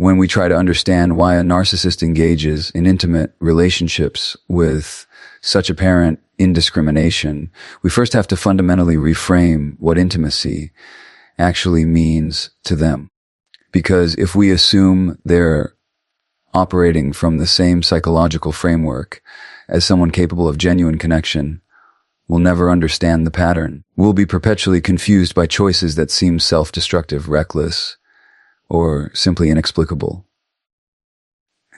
When we try to understand why a narcissist engages in intimate relationships with such apparent indiscrimination, we first have to fundamentally reframe what intimacy actually means to them. Because if we assume they're operating from the same psychological framework as someone capable of genuine connection, we'll never understand the pattern. We'll be perpetually confused by choices that seem self-destructive, reckless, or simply inexplicable.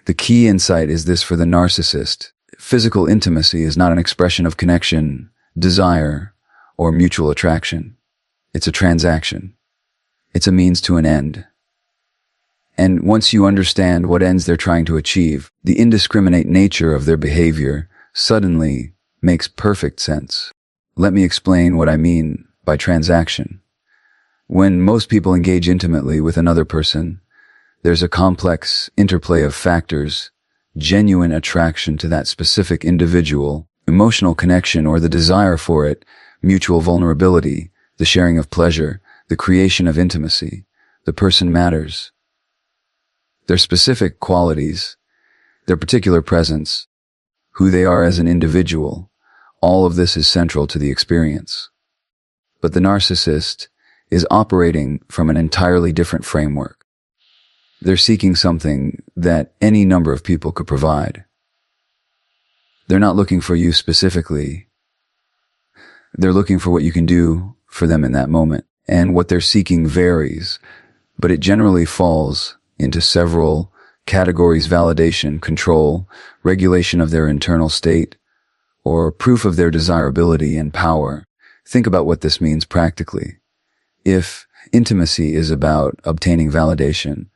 The key insight is this for the narcissist. Physical intimacy is not an expression of connection, desire, or mutual attraction. It's a transaction. It's a means to an end. And once you understand what ends they're trying to achieve, the indiscriminate nature of their behavior suddenly makes perfect sense. Let me explain what I mean by transaction. When most people engage intimately with another person, there's a complex interplay of factors: genuine attraction to that specific individual, emotional connection or the desire for it, mutual vulnerability, the sharing of pleasure, the creation of intimacy. The person matters. Their specific qualities, their particular presence, who they are as an individual, all of this is central to the experience. But the narcissist is operating from an entirely different framework. They're seeking something that any number of people could provide. They're not looking for you specifically. They're looking for what you can do for them in that moment. And what they're seeking varies, but it generally falls into several categories: validation, control, regulation of their internal state, or proof of their desirability and power. Think about what this means practically. If intimacy is about obtaining validation,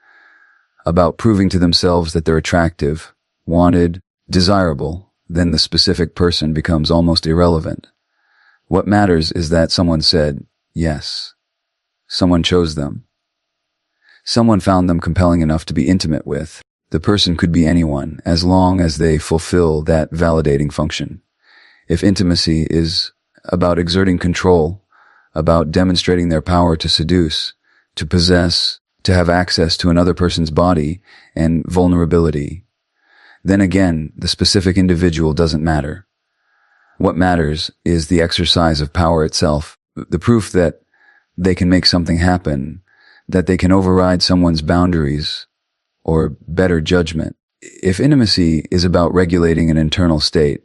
about proving to themselves that they're attractive, wanted, desirable, then the specific person becomes almost irrelevant. What matters is that someone said yes. Someone chose them. Someone found them compelling enough to be intimate with. The person could be anyone, as long as they fulfill that validating function. If intimacy is about exerting control, about demonstrating their power to seduce, to possess, to have access to another person's body and vulnerability, then again, the specific individual doesn't matter. What matters is the exercise of power itself, the proof that they can make something happen, that they can override someone's boundaries or better judgment. If intimacy is about regulating an internal state,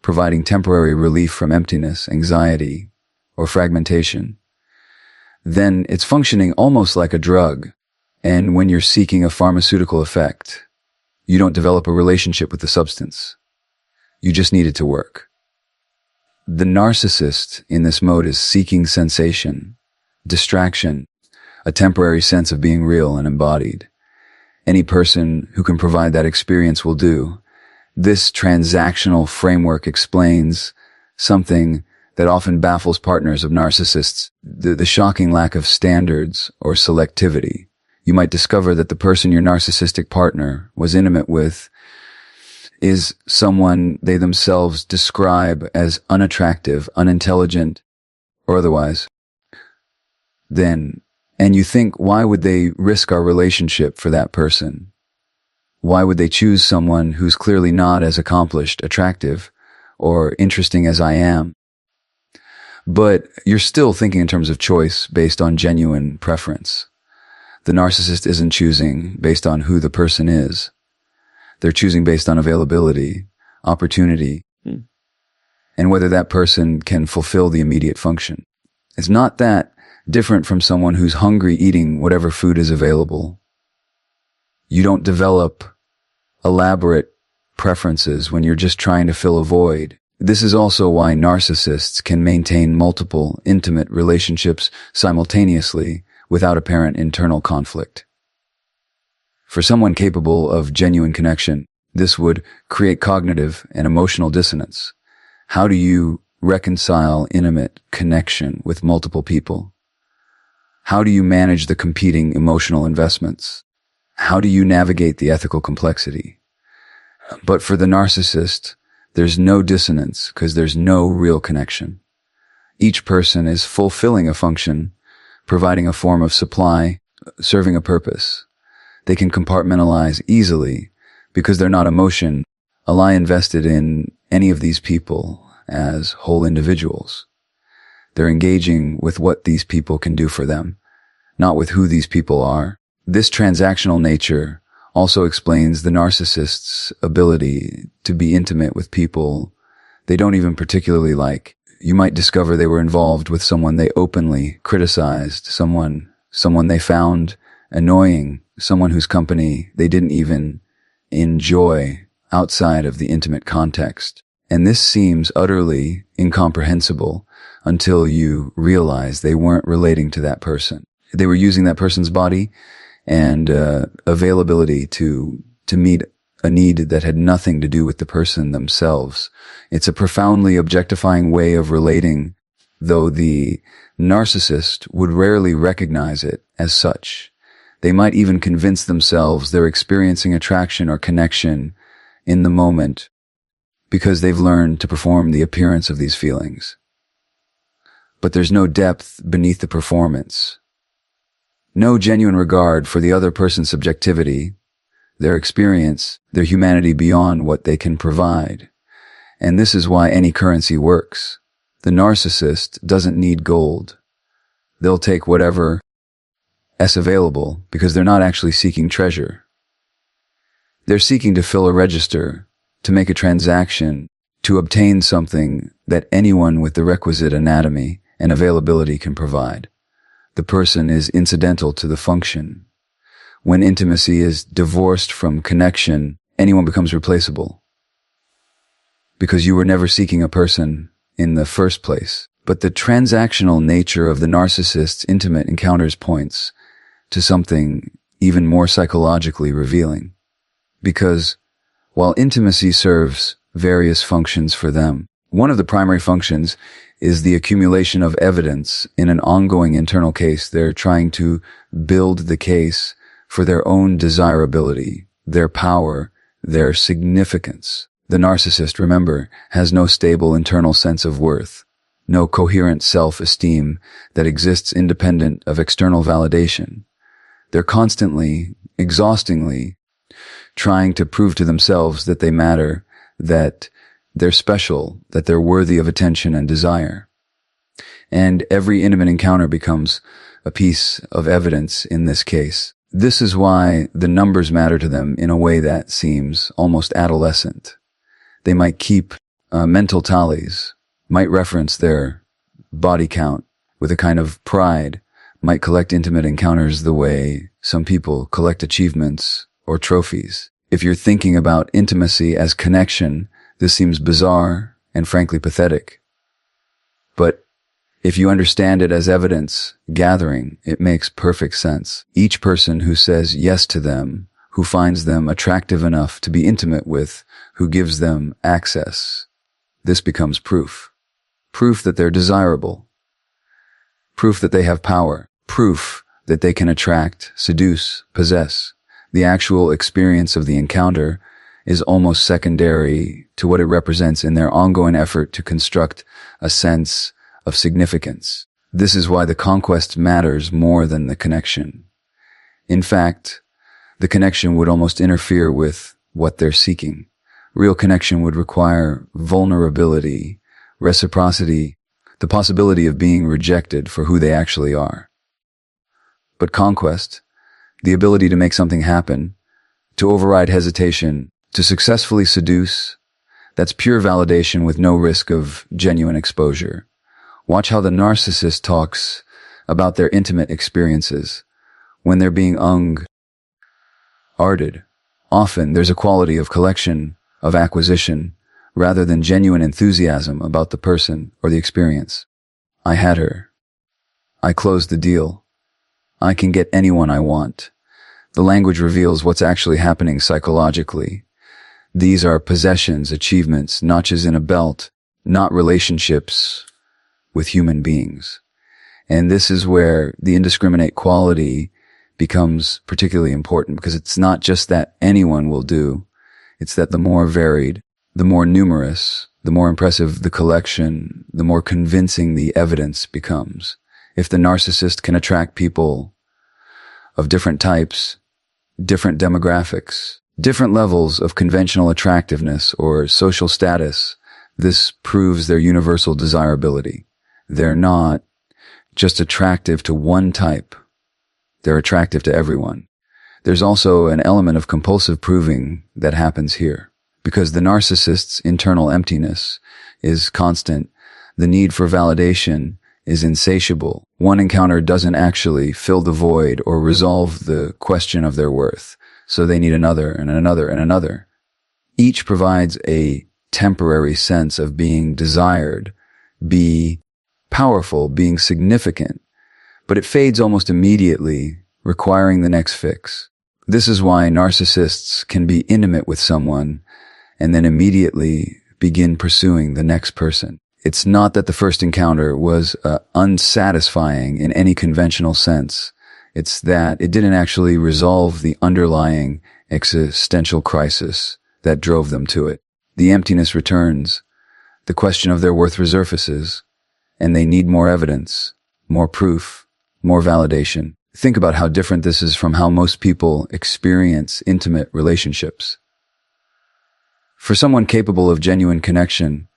providing temporary relief from emptiness, anxiety, or fragmentation, then it's functioning almost like a drug. And when you're seeking a pharmaceutical effect, you don't develop a relationship with the substance. You just need it to work. The narcissist in this mode is seeking sensation, distraction, a temporary sense of being real and embodied. Any person who can provide that experience will do. This transactional framework explains something that often baffles partners of narcissists, the shocking lack of standards or selectivity. You might discover that the person your narcissistic partner was intimate with is someone they themselves describe as unattractive, unintelligent, or otherwise. And you think, why would they risk our relationship for that person? Why would they choose someone who's clearly not as accomplished, attractive, or interesting as I am? But you're still thinking in terms of choice based on genuine preference. The narcissist isn't choosing based on who the person is. They're choosing based on availability, opportunity, and whether that person can fulfill the immediate function. It's not that different from someone who's hungry eating whatever food is available. You don't develop elaborate preferences when you're just trying to fill a void. This is also why narcissists can maintain multiple intimate relationships simultaneously without apparent internal conflict. For someone capable of genuine connection, this would create cognitive and emotional dissonance. How do you reconcile intimate connection with multiple people? How do you manage the competing emotional investments? How do you navigate the ethical complexity? But for the narcissist, there's no dissonance because there's no real connection. Each person is fulfilling a function, providing a form of supply, serving a purpose. They can compartmentalize easily because they're not emotion. A lie invested in any of these people as whole individuals. They're engaging with what these people can do for them, not with who these people are. This transactional nature also explains the narcissist's ability to be intimate with people they don't even particularly like. You might discover they were involved with someone they openly criticized, someone they found annoying, someone whose company they didn't even enjoy outside of the intimate context. And this seems utterly incomprehensible until you realize they weren't relating to that person. They were using that person's body and availability to meet a need that had nothing to do with the person themselves. It's a profoundly objectifying way of relating, though the narcissist would rarely recognize it as such. They might even convince themselves they're experiencing attraction or connection in the moment because they've learned to perform the appearance of these feelings. But there's no depth beneath the performance. No genuine regard for the other person's subjectivity, their experience, their humanity beyond what they can provide. And this is why any currency works. The narcissist doesn't need gold. They'll take whatever is available because they're not actually seeking treasure. They're seeking to fill a register, to make a transaction, to obtain something that anyone with the requisite anatomy and availability can provide. The person is incidental to the function. When intimacy is divorced from connection, anyone becomes replaceable. Because you were never seeking a person in the first place. But the transactional nature of the narcissist's intimate encounters points to something even more psychologically revealing. Because while intimacy serves various functions for them, one of the primary functions is the accumulation of evidence in an ongoing internal case. They're trying to build the case for their own desirability, their power, their significance. The narcissist, remember, has no stable internal sense of worth, no coherent self-esteem that exists independent of external validation. They're constantly, exhaustingly trying to prove to themselves that they matter, that they're special, that they're worthy of attention and desire. And every intimate encounter becomes a piece of evidence in this case. This is why the numbers matter to them in a way that seems almost adolescent. They might keep mental tallies, might reference their body count with a kind of pride, might collect intimate encounters the way some people collect achievements or trophies. If you're thinking about intimacy as connection, this seems bizarre and frankly pathetic. But if you understand it as evidence gathering, it makes perfect sense. Each person who says yes to them, who finds them attractive enough to be intimate with, who gives them access, this becomes proof. Proof that they're desirable. Proof that they have power. Proof that they can attract, seduce, possess. The actual experience of the encounter is almost secondary to what it represents in their ongoing effort to construct a sense of significance. This is why the conquest matters more than the connection. In fact, the connection would almost interfere with what they're seeking. Real connection would require vulnerability, reciprocity, the possibility of being rejected for who they actually are. But conquest, the ability to make something happen, to override hesitation, to successfully seduce, that's pure validation with no risk of genuine exposure. Watch how the narcissist talks about their intimate experiences. When they're being arded, often there's a quality of collection, of acquisition, rather than genuine enthusiasm about the person or the experience. I had her. I closed the deal. I can get anyone I want. The language reveals what's actually happening psychologically. These are possessions, achievements, notches in a belt, not relationships with human beings. And this is where the indiscriminate quality becomes particularly important, because it's not just that anyone will do, it's that the more varied, the more numerous, the more impressive the collection, the more convincing the evidence becomes. If the narcissist can attract people of different types, different demographics, different levels of conventional attractiveness or social status. This proves their universal desirability. They're not just attractive to one type. They're attractive to everyone. There's also an element of compulsive proving that happens here. Because the narcissist's internal emptiness is constant, the need for validation is insatiable. One encounter doesn't actually fill the void or resolve the question of their worth, so they need another and another and another. Each provides a temporary sense of being desired, be powerful, being significant, but it fades almost immediately, requiring the next fix. This is why narcissists can be intimate with someone and then immediately begin pursuing the next person. It's not that the first encounter was unsatisfying in any conventional sense. It's that it didn't actually resolve the underlying existential crisis that drove them to it. The emptiness returns, the question of their worth resurfaces, and they need more evidence, more proof, more validation. Think about how different this is from how most people experience intimate relationships. For someone capable of genuine connection,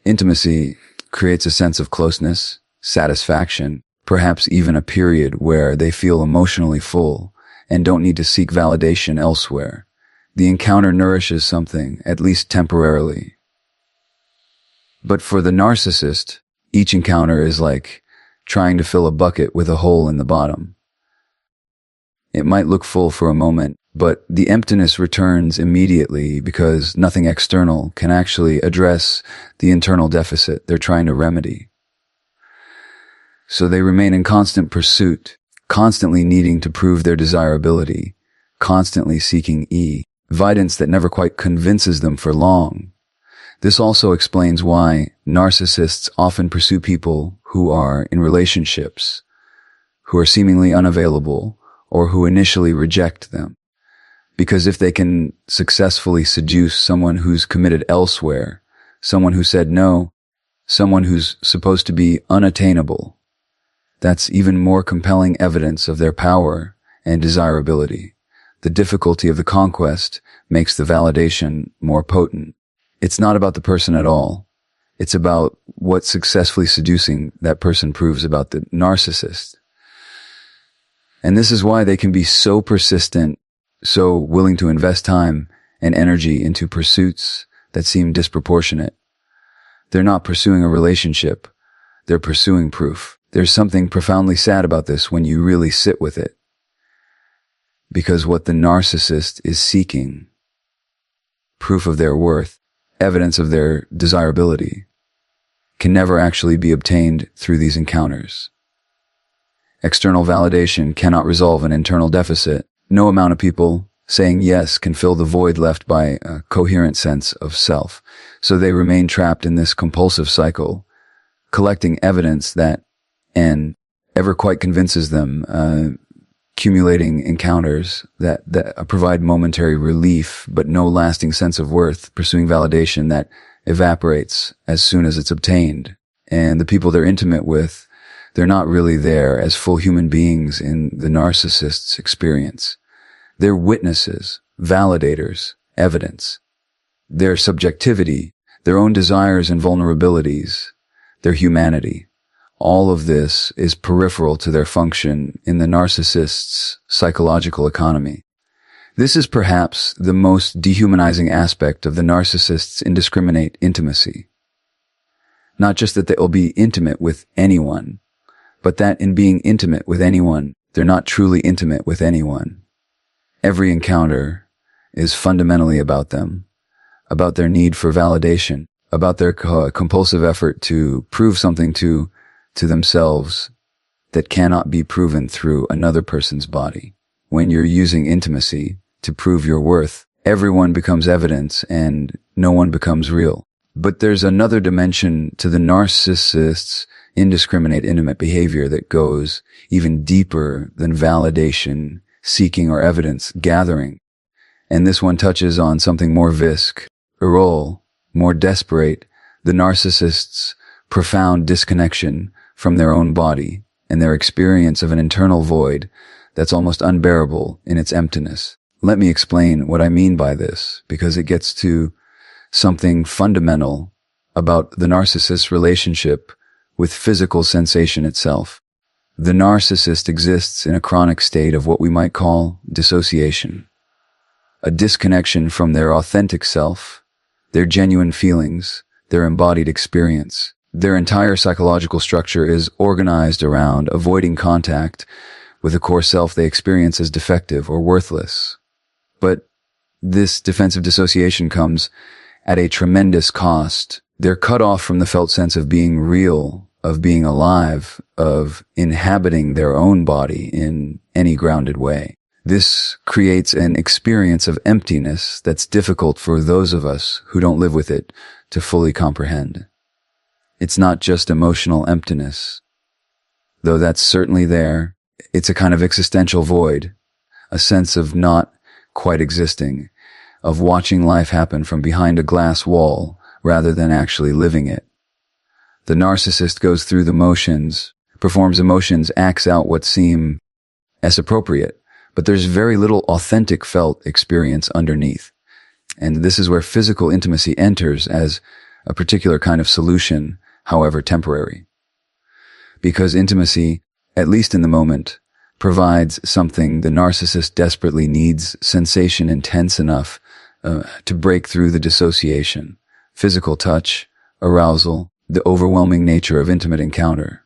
intimacy creates a sense of closeness, satisfaction, perhaps even a period where they feel emotionally full and don't need to seek validation elsewhere. The encounter nourishes something, at least temporarily. But for the narcissist, each encounter is like trying to fill a bucket with a hole in the bottom. It might look full for a moment, but the emptiness returns immediately because nothing external can actually address the internal deficit they're trying to remedy. So they remain in constant pursuit, constantly needing to prove their desirability, constantly seeking evidence that never quite convinces them for long. This also explains why narcissists often pursue people who are in relationships, who are seemingly unavailable, or who initially reject them. Because if they can successfully seduce someone who's committed elsewhere, someone who said no, someone who's supposed to be unattainable, that's even more compelling evidence of their power and desirability. The difficulty of the conquest makes the validation more potent. It's not about the person at all. It's about what successfully seducing that person proves about the narcissist. And this is why they can be so persistent, so willing to invest time and energy into pursuits that seem disproportionate. They're not pursuing a relationship. They're pursuing proof. There's something profoundly sad about this when you really sit with it. Because what the narcissist is seeking, proof of their worth, evidence of their desirability, can never actually be obtained through these encounters. External validation cannot resolve an internal deficit. No amount of people saying yes can fill the void left by a coherent sense of self. So they remain trapped in this compulsive cycle, collecting evidence that ever quite convinces them, accumulating encounters that provide momentary relief, but no lasting sense of worth, pursuing validation that evaporates as soon as it's obtained. And the people they're intimate with, they're not really there as full human beings in the narcissist's experience. They're witnesses, validators, evidence. Their subjectivity, their own desires and vulnerabilities, their humanity. All of this is peripheral to their function in the narcissist's psychological economy. This is perhaps the most dehumanizing aspect of the narcissist's indiscriminate intimacy. Not just that they'll be intimate with anyone, but that in being intimate with anyone, they're not truly intimate with anyone. Every encounter is fundamentally about them, about their need for validation, about their compulsive effort to prove something to themselves that cannot be proven through another person's body. When you're using intimacy to prove your worth, everyone becomes evidence and no one becomes real. But there's another dimension to the narcissist's indiscriminate intimate behavior that goes even deeper than validation, seeking, or evidence gathering. And this one touches on something more visceral, more desperate, the narcissist's profound disconnection from their own body and their experience of an internal void that's almost unbearable in its emptiness. Let me explain what I mean by this, because it gets to something fundamental about the narcissist's relationship with physical sensation itself. The narcissist exists in a chronic state of what we might call dissociation, a disconnection from their authentic self, their genuine feelings, their embodied experience. Their entire psychological structure is organized around avoiding contact with a core self they experience as defective or worthless. But this defensive dissociation comes at a tremendous cost. They're cut off from the felt sense of being real, of being alive, of inhabiting their own body in any grounded way. This creates an experience of emptiness that's difficult for those of us who don't live with it to fully comprehend. It's not just emotional emptiness, though that's certainly there. It's a kind of existential void, a sense of not quite existing, of watching life happen from behind a glass wall rather than actually living it. The narcissist goes through the motions, performs emotions, acts out what seem as appropriate, but there's very little authentic felt experience underneath. And this is where physical intimacy enters as a particular kind of solution, however temporary. Because intimacy, at least in the moment, provides something the narcissist desperately needs, sensation intense enough to break through the dissociation, physical touch, arousal, the overwhelming nature of intimate encounter.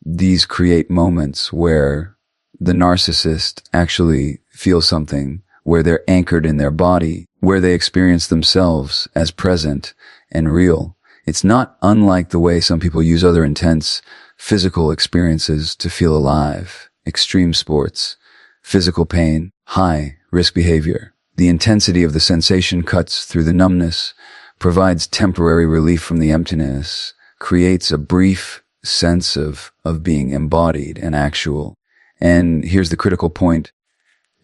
These create moments where the narcissist actually feels something, where they're anchored in their body, where they experience themselves as present and real. It's not unlike the way some people use other intense physical experiences to feel alive. Extreme sports, physical pain, high-risk behavior. The intensity of the sensation cuts through the numbness, provides temporary relief from the emptiness, creates a brief sense of being embodied and actual. And here's the critical point.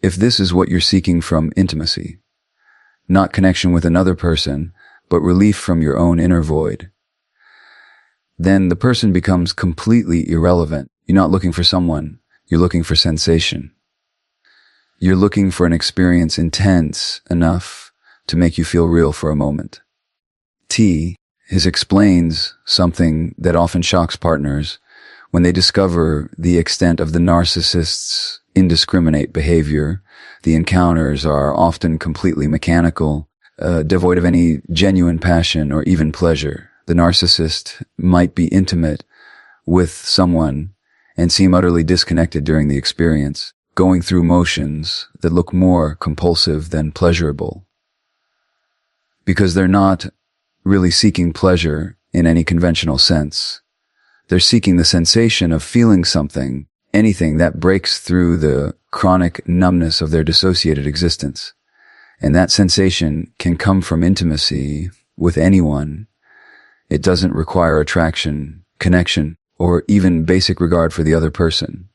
If this is what you're seeking from intimacy, not connection with another person, but relief from your own inner void, then the person becomes completely irrelevant. You're not looking for someone. You're looking for sensation. You're looking for an experience intense enough to make you feel real for a moment. Explains something that often shocks partners when they discover the extent of the narcissist's indiscriminate behavior. The encounters are often completely mechanical, devoid of any genuine passion or even pleasure. The narcissist might be intimate with someone and seem utterly disconnected during the experience, going through motions that look more compulsive than pleasurable. Because they're not really seeking pleasure in any conventional sense. They're seeking the sensation of feeling something, anything that breaks through the chronic numbness of their dissociated existence. And that sensation can come from intimacy with anyone. It doesn't require attraction, connection, or even basic regard for the other person.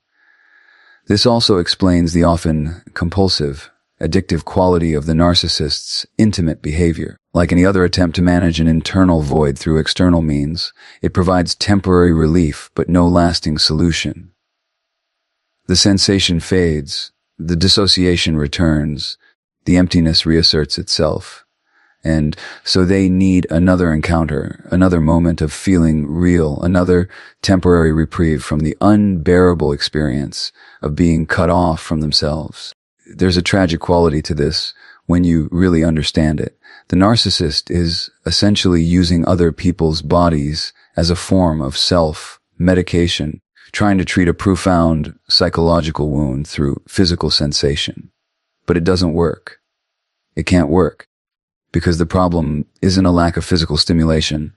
This also explains the often compulsive, addictive quality of the narcissist's intimate behavior. Like any other attempt to manage an internal void through external means, it provides temporary relief but no lasting solution. The sensation fades, the dissociation returns, the emptiness reasserts itself. And so they need another encounter, another moment of feeling real, another temporary reprieve from the unbearable experience of being cut off from themselves. There's a tragic quality to this when you really understand it. The narcissist is essentially using other people's bodies as a form of self-medication, trying to treat a profound psychological wound through physical sensation. But it doesn't work. It can't work. Because the problem isn't a lack of physical stimulation.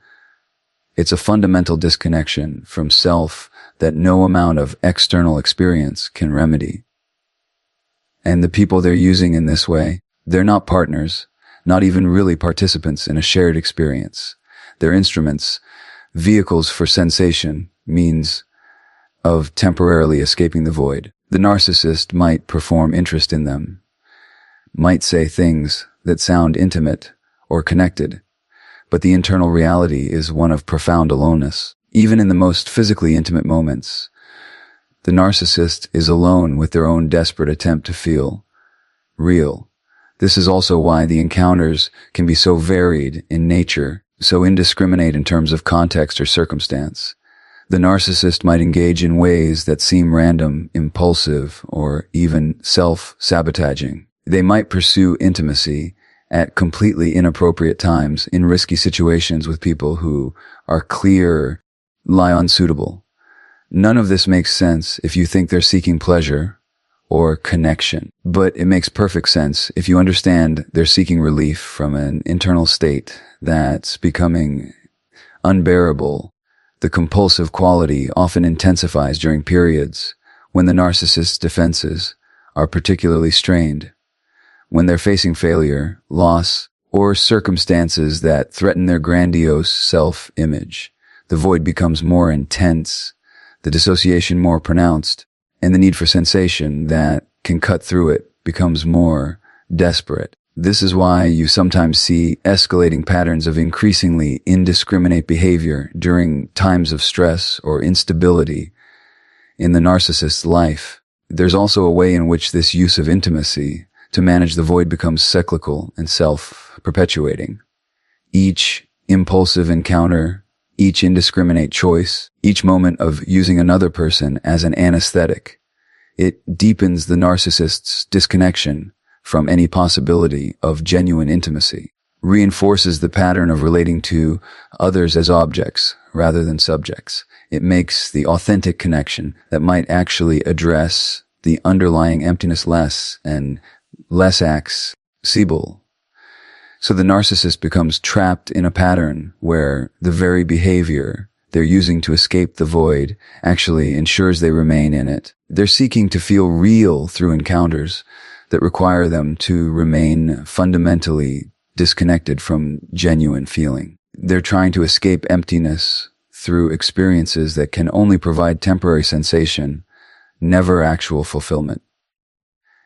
It's a fundamental disconnection from self that no amount of external experience can remedy. And the people they're using in this way, they're not partners, not even really participants in a shared experience. They're instruments, vehicles for sensation, means of temporarily escaping the void. The narcissist might perform interest in them, might say things that sound intimate or connected, but the internal reality is one of profound aloneness. Even in the most physically intimate moments, The narcissist is alone with their own desperate attempt to feel real. This is also why the encounters can be so varied in nature, so indiscriminate in terms of context or circumstance. The narcissist might engage in ways that seem random, impulsive, or even self-sabotaging. They might pursue intimacy at completely inappropriate times in risky situations with people who are clear, lie unsuitable. None of this makes sense if you think they're seeking pleasure or connection, but it makes perfect sense if you understand they're seeking relief from an internal state that's becoming unbearable. The compulsive quality often intensifies during periods when the narcissist's defenses are particularly strained, when they're facing failure, loss, or circumstances that threaten their grandiose self-image. The void becomes more intense, the dissociation more pronounced, and the need for sensation that can cut through it becomes more desperate. This is why you sometimes see escalating patterns of increasingly indiscriminate behavior during times of stress or instability in the narcissist's life. There's also a way in which this use of intimacy to manage the void becomes cyclical and self-perpetuating. Each impulsive encounter, each indiscriminate choice, each moment of using another person as an anesthetic, it deepens the narcissist's disconnection from any possibility of genuine intimacy, reinforces the pattern of relating to others as objects rather than subjects. It makes the authentic connection that might actually address the underlying emptiness less and less accessible. So the narcissist becomes trapped in a pattern where the very behavior they're using to escape the void actually ensures they remain in it. They're seeking to feel real through encounters that require them to remain fundamentally disconnected from genuine feeling. They're trying to escape emptiness through experiences that can only provide temporary sensation, never actual fulfillment.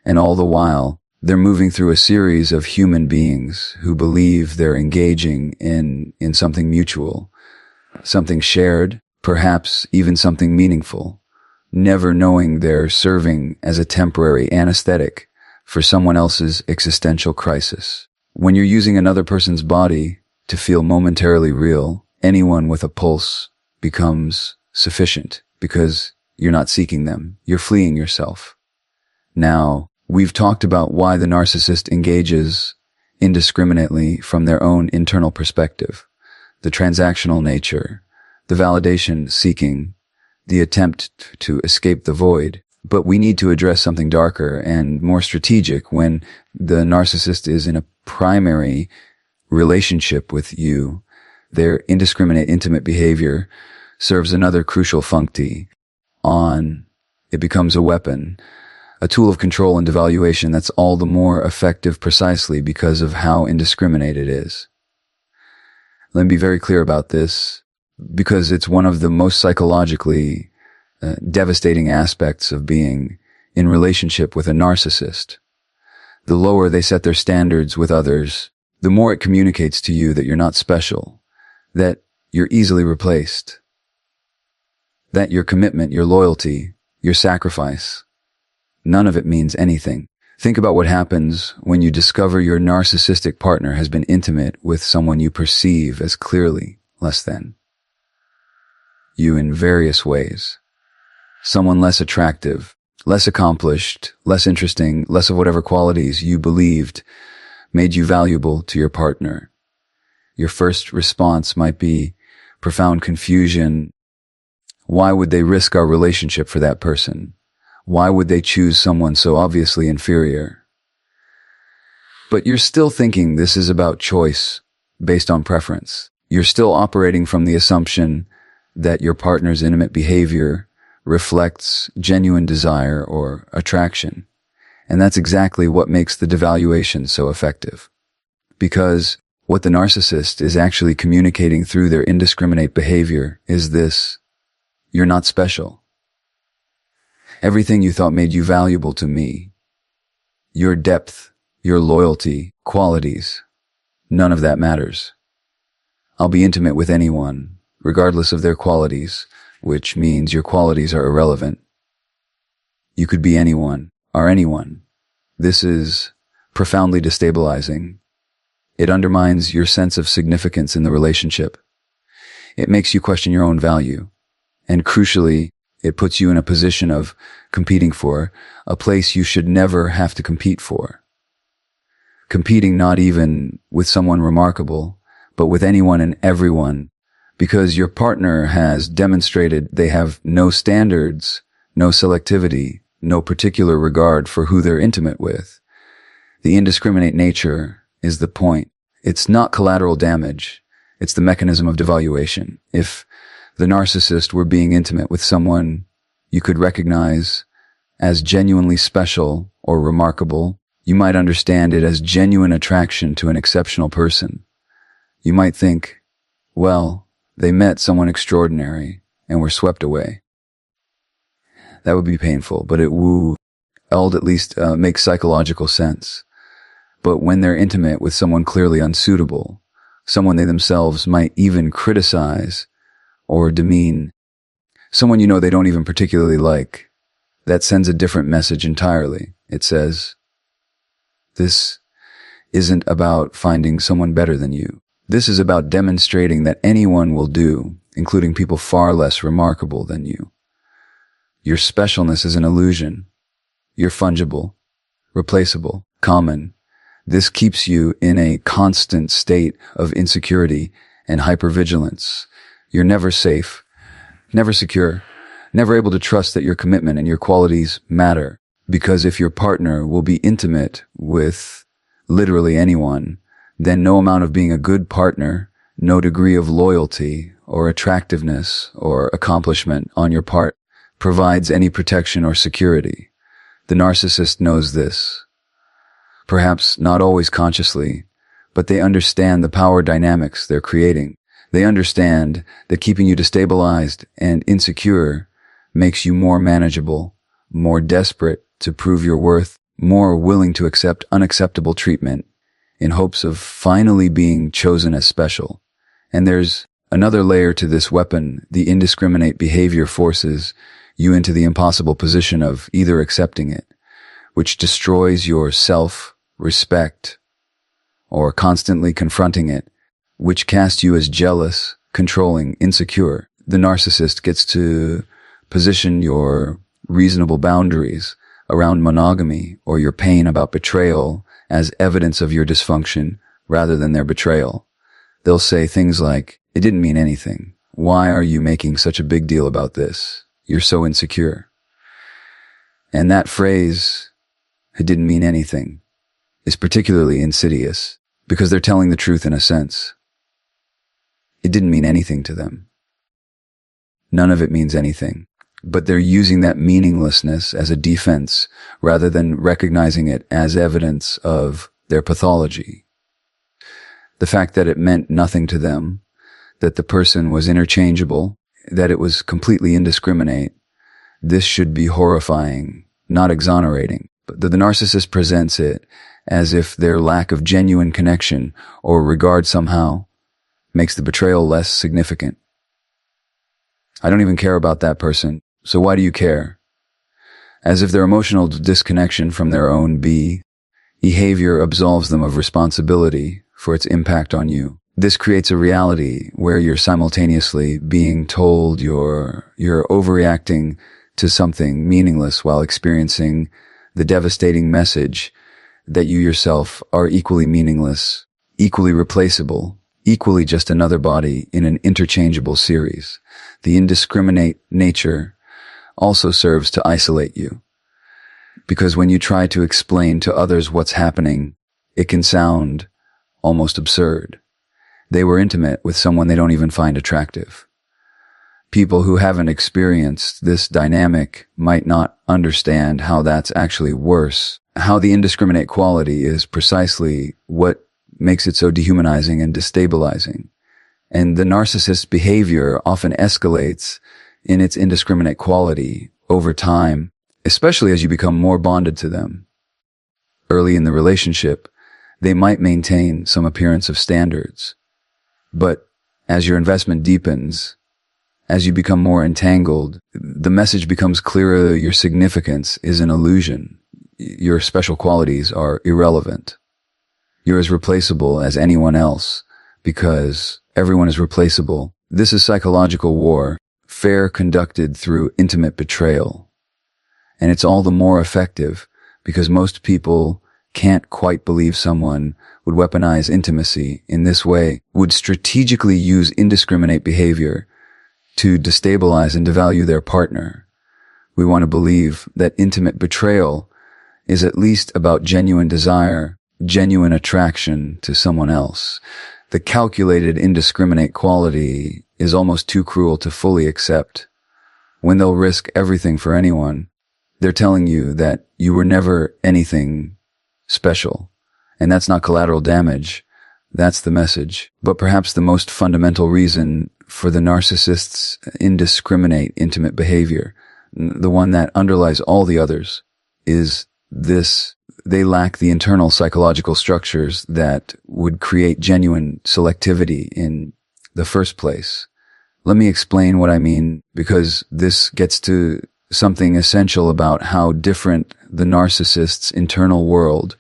And all the while, they're moving through a series of human beings who believe they're engaging in something mutual, something shared, perhaps even something meaningful, never knowing they're serving as a temporary anesthetic for someone else's existential crisis. When you're using another person's body to feel momentarily real, anyone with a pulse becomes sufficient because you're not seeking them. You're fleeing yourself. Now, we've talked about why the narcissist engages indiscriminately from their own internal perspective, the transactional nature, the validation seeking, the attempt to escape the void. But we need to address something darker and more strategic when the narcissist is in a primary relationship with you. Their indiscriminate intimate behavior serves another crucial function. It becomes a weapon, a tool of control and devaluation that's all the more effective precisely because of how indiscriminate it is. Let me be very clear about this, because it's one of the most psychologically devastating aspects of being in relationship with a narcissist. The lower they set their standards with others, the more it communicates to you that you're not special, that you're easily replaced, that your commitment, your loyalty, your sacrifice, none of it means anything. Think about what happens when you discover your narcissistic partner has been intimate with someone you perceive as clearly less than you in various ways. Someone less attractive, less accomplished, less interesting, less of whatever qualities you believed made you valuable to your partner. Your first response might be profound confusion. Why would they risk our relationship for that person? Why would they choose someone so obviously inferior? But you're still thinking this is about choice based on preference. You're still operating from the assumption that your partner's intimate behavior reflects genuine desire or attraction. And that's exactly what makes the devaluation so effective. Because what the narcissist is actually communicating through their indiscriminate behavior is this: you're not special. Everything you thought made you valuable to me, your depth, your loyalty, qualities, none of that matters. I'll be intimate with anyone, regardless of their qualities, which means your qualities are irrelevant. You could be anyone, are anyone. This is profoundly destabilizing. It undermines your sense of significance in the relationship. It makes you question your own value. And crucially, it puts you in a position of competing for a place you should never have to compete for. Competing not even with someone remarkable, but with anyone and everyone, because your partner has demonstrated they have no standards, no selectivity, no particular regard for who they're intimate with. The indiscriminate nature is the point. It's not collateral damage. It's the mechanism of devaluation. If the narcissist were being intimate with someone you could recognize as genuinely special or remarkable, you might understand it as genuine attraction to an exceptional person. You might think, well, they met someone extraordinary and were swept away. That would be painful, but it would at least make psychological sense. But when they're intimate with someone clearly unsuitable, someone they themselves might even criticize or demean, someone you know they don't even particularly like, that sends a different message entirely. It says, this isn't about finding someone better than you. This is about demonstrating that anyone will do, including people far less remarkable than you. Your specialness is an illusion. You're fungible, replaceable, common. This keeps you in a constant state of insecurity and hypervigilance. You're never safe, never secure, never able to trust that your commitment and your qualities matter. Because if your partner will be intimate with literally anyone, then no amount of being a good partner, no degree of loyalty or attractiveness or accomplishment on your part provides any protection or security. The narcissist knows this. Perhaps not always consciously, but they understand the power dynamics they're creating. They understand that keeping you destabilized and insecure makes you more manageable, more desperate to prove your worth, more willing to accept unacceptable treatment in hopes of finally being chosen as special. And there's another layer to this weapon. The indiscriminate behavior forces you into the impossible position of either accepting it, which destroys your self-respect, or constantly confronting it, which casts you as jealous, controlling, insecure. The narcissist gets to position your reasonable boundaries around monogamy or your pain about betrayal as evidence of your dysfunction rather than their betrayal. They'll say things like, it didn't mean anything. Why are you making such a big deal about this? You're so insecure. And that phrase, it didn't mean anything, is particularly insidious because they're telling the truth in a sense. It didn't mean anything to them. None of it means anything. But they're using that meaninglessness as a defense rather than recognizing it as evidence of their pathology. The fact that it meant nothing to them, that the person was interchangeable, that it was completely indiscriminate, this should be horrifying, not exonerating. But the narcissist presents it as if their lack of genuine connection or regard somehow makes the betrayal less significant. I don't even care about that person. So why do you care? As if their emotional disconnection from their own behavior absolves them of responsibility for its impact on you. This creates a reality where you're simultaneously being told you're overreacting to something meaningless while experiencing the devastating message that you yourself are equally meaningless, equally replaceable, equally just another body in an interchangeable series. The indiscriminate nature also serves to isolate you. Because when you try to explain to others what's happening, it can sound almost absurd. They were intimate with someone they don't even find attractive. People who haven't experienced this dynamic might not understand how that's actually worse, how the indiscriminate quality is precisely what makes it so dehumanizing and destabilizing. And the narcissist's behavior often escalates in its indiscriminate quality over time, especially as you become more bonded to them. Early in the relationship, they might maintain some appearance of standards. But as your investment deepens, As you become more entangled, the message becomes clearer. Your significance is an illusion. Your special qualities are irrelevant. You're as replaceable as anyone else because everyone is replaceable. This is psychological war, fair conducted through intimate betrayal. And it's all the more effective because most people can't quite believe someone would weaponize intimacy in this way, would strategically use indiscriminate behavior to destabilize and devalue their partner. We want to believe that intimate betrayal is at least about genuine desire, genuine attraction to someone else. The calculated, indiscriminate quality is almost too cruel to fully accept. When they'll risk everything for anyone, they're telling you that you were never anything special. And that's not collateral damage. That's the message. But perhaps the most fundamental reason for the narcissist's indiscriminate intimate behavior, the one that underlies all the others, is this: they lack the internal psychological structures that would create genuine selectivity in the first place. Let me explain what I mean, because this gets to something essential about how different the narcissist's internal world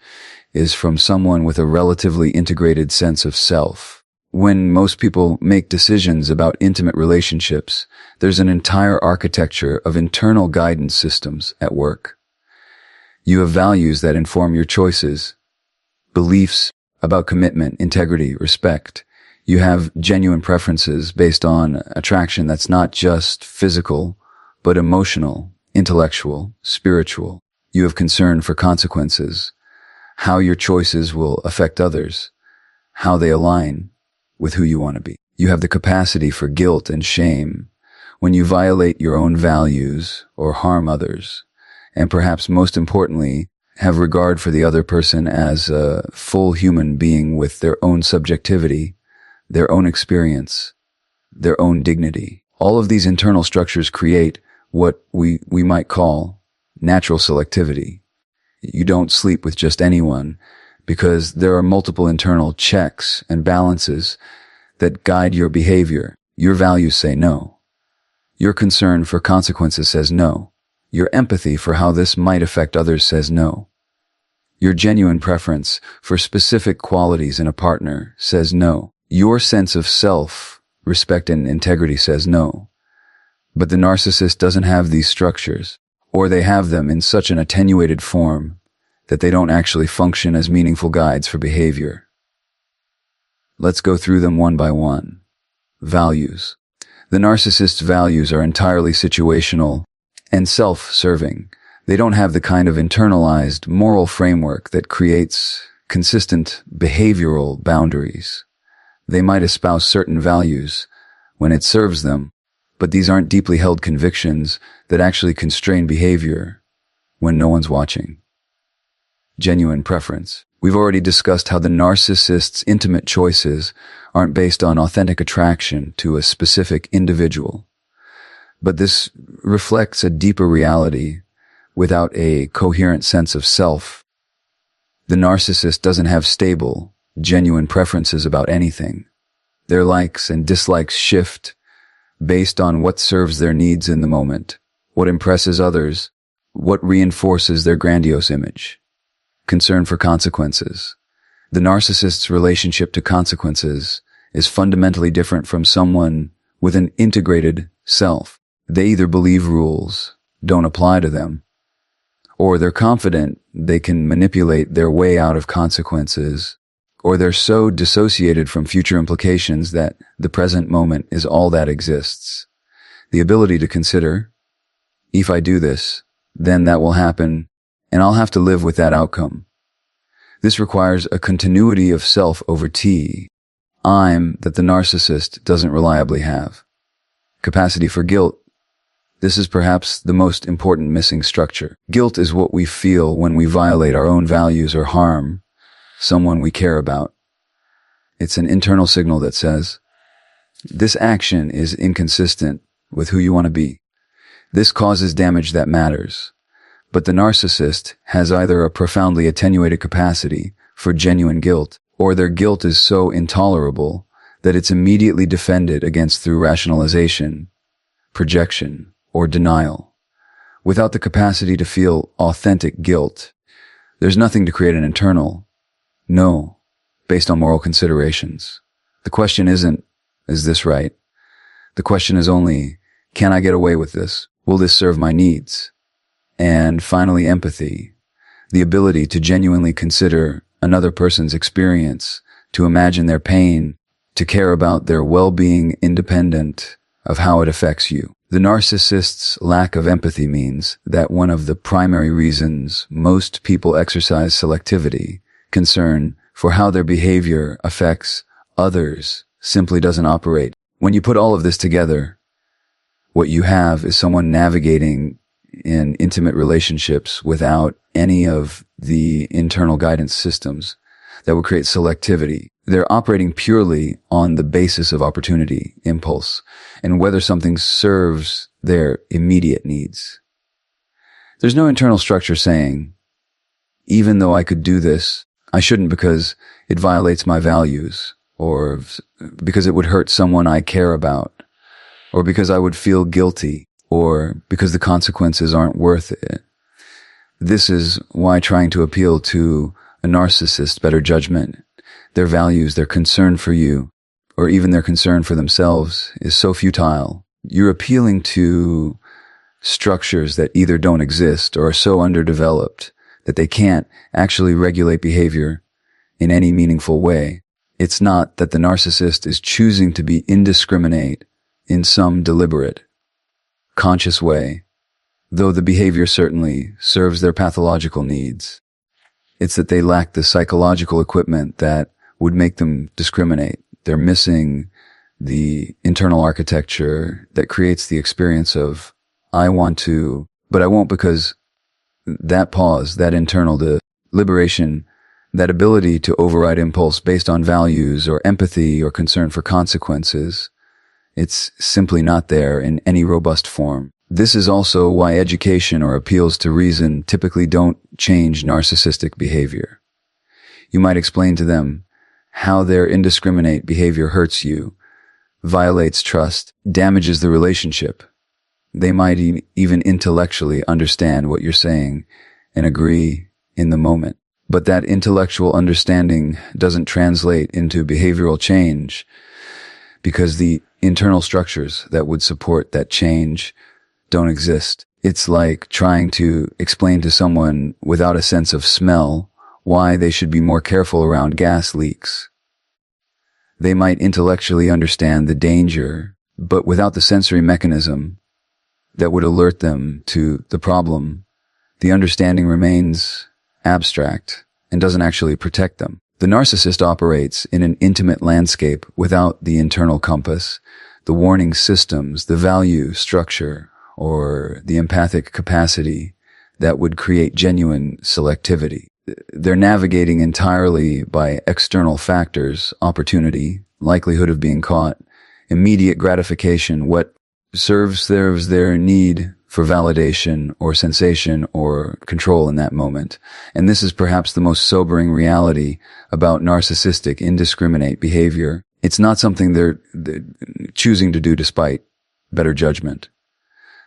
is from someone with a relatively integrated sense of self. When most people make decisions about intimate relationships, there's an entire architecture of internal guidance systems at work. You have values that inform your choices, beliefs about commitment, integrity, respect. You have genuine preferences based on attraction that's not just physical, but emotional, intellectual, spiritual. You have concern for consequences, how your choices will affect others, how they align with who you want to be. You have the capacity for guilt and shame when you violate your own values or harm others. And perhaps most importantly, have regard for the other person as a full human being with their own subjectivity, their own experience, their own dignity. All of these internal structures create what we might call natural selectivity. You don't sleep with just anyone because there are multiple internal checks and balances that guide your behavior. Your values say no. Your concern for consequences says no. Your empathy for how this might affect others says no. Your genuine preference for specific qualities in a partner says no. Your sense of self, respect, and integrity says no. But the narcissist doesn't have these structures, or they have them in such an attenuated form that they don't actually function as meaningful guides for behavior. Let's go through them one by one. Values. The narcissist's values are entirely situational and self-serving. They don't have the kind of internalized moral framework that creates consistent behavioral boundaries. They might espouse certain values when it serves them, but these aren't deeply held convictions that actually constrain behavior when no one's watching. Genuine preference. We've already discussed how the narcissist's intimate choices aren't based on authentic attraction to a specific individual. But this reflects a deeper reality without a coherent sense of self. The narcissist doesn't have stable, genuine preferences about anything. Their likes and dislikes shift based on what serves their needs in the moment, what impresses others, what reinforces their grandiose image. Concern for consequences. The narcissist's relationship to consequences is fundamentally different from someone with an integrated self. They either believe rules don't apply to them, or they're confident they can manipulate their way out of consequences, or they're so dissociated from future implications that the present moment is all that exists. The ability to consider, if I do this, then that will happen, and I'll have to live with that outcome. This requires a continuity of self over I'm that the narcissist doesn't reliably have. Capacity for guilt. This is perhaps the most important missing structure. Guilt is what we feel when we violate our own values or harm someone we care about. It's an internal signal that says, this action is inconsistent with who you want to be. This causes damage that matters. But the narcissist has either a profoundly attenuated capacity for genuine guilt, or their guilt is so intolerable that it's immediately defended against through rationalization, projection, or denial. Without the capacity to feel authentic guilt, there's nothing to create an internal no based on moral considerations. The question isn't, is this right? The question is only, can I get away with this? Will this serve my needs? And finally, empathy, the ability to genuinely consider another person's experience, to imagine their pain, to care about their well-being independent of how it affects you. The narcissist's lack of empathy means that one of the primary reasons most people exercise selectivity, concern for how their behavior affects others, simply doesn't operate. When you put all of this together, what you have is someone navigating in intimate relationships without any of the internal guidance systems that would create selectivity. They're operating purely on the basis of opportunity, impulse, and whether something serves their immediate needs. There's no internal structure saying, even though I could do this, I shouldn't because it violates my values, or because it would hurt someone I care about, or because I would feel guilty, or because the consequences aren't worth it. This is why trying to appeal to a narcissist's better judgment, their values, their concern for you, or even their concern for themselves is so futile. You're appealing to structures that either don't exist or are so underdeveloped that they can't actually regulate behavior in any meaningful way. It's not that the narcissist is choosing to be indiscriminate in some deliberate, conscious way, though the behavior certainly serves their pathological needs. It's that they lack the psychological equipment that would make them discriminate. They're missing the internal architecture that creates the experience of, I want to, but I won't, because that pause, that internal liberation, that ability to override impulse based on values or empathy or concern for consequences, it's simply not there in any robust form. This is also why education or appeals to reason typically don't change narcissistic behavior. You might explain to them how their indiscriminate behavior hurts you, violates trust, damages the relationship. They might even intellectually understand what you're saying and agree in the moment. But that intellectual understanding doesn't translate into behavioral change because the internal structures that would support that change don't exist. It's like trying to explain to someone without a sense of smell why they should be more careful around gas leaks. They might intellectually understand the danger, but without the sensory mechanism that would alert them to the problem, the understanding remains abstract and doesn't actually protect them. The narcissist operates in an intimate landscape without the internal compass, the warning systems, the value structure, or the empathic capacity that would create genuine selectivity. They're navigating entirely by external factors, opportunity, likelihood of being caught, immediate gratification, what serves their need for validation or sensation or control in that moment. And this is perhaps the most sobering reality about narcissistic indiscriminate behavior. It's not something they're choosing to do despite better judgment.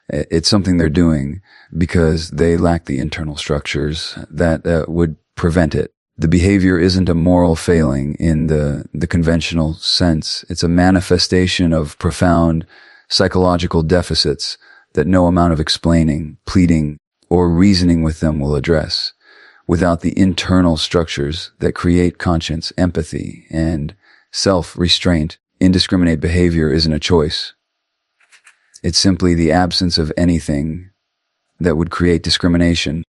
It's something they're doing because they lack the internal structures that would prevent it. The behavior isn't a moral failing in the conventional sense. It's a manifestation of profound psychological deficits that no amount of explaining, pleading, or reasoning with them will address. Without the internal structures that create conscience, empathy, and self-restraint, indiscriminate behavior isn't a choice. It's simply the absence of anything that would create discrimination.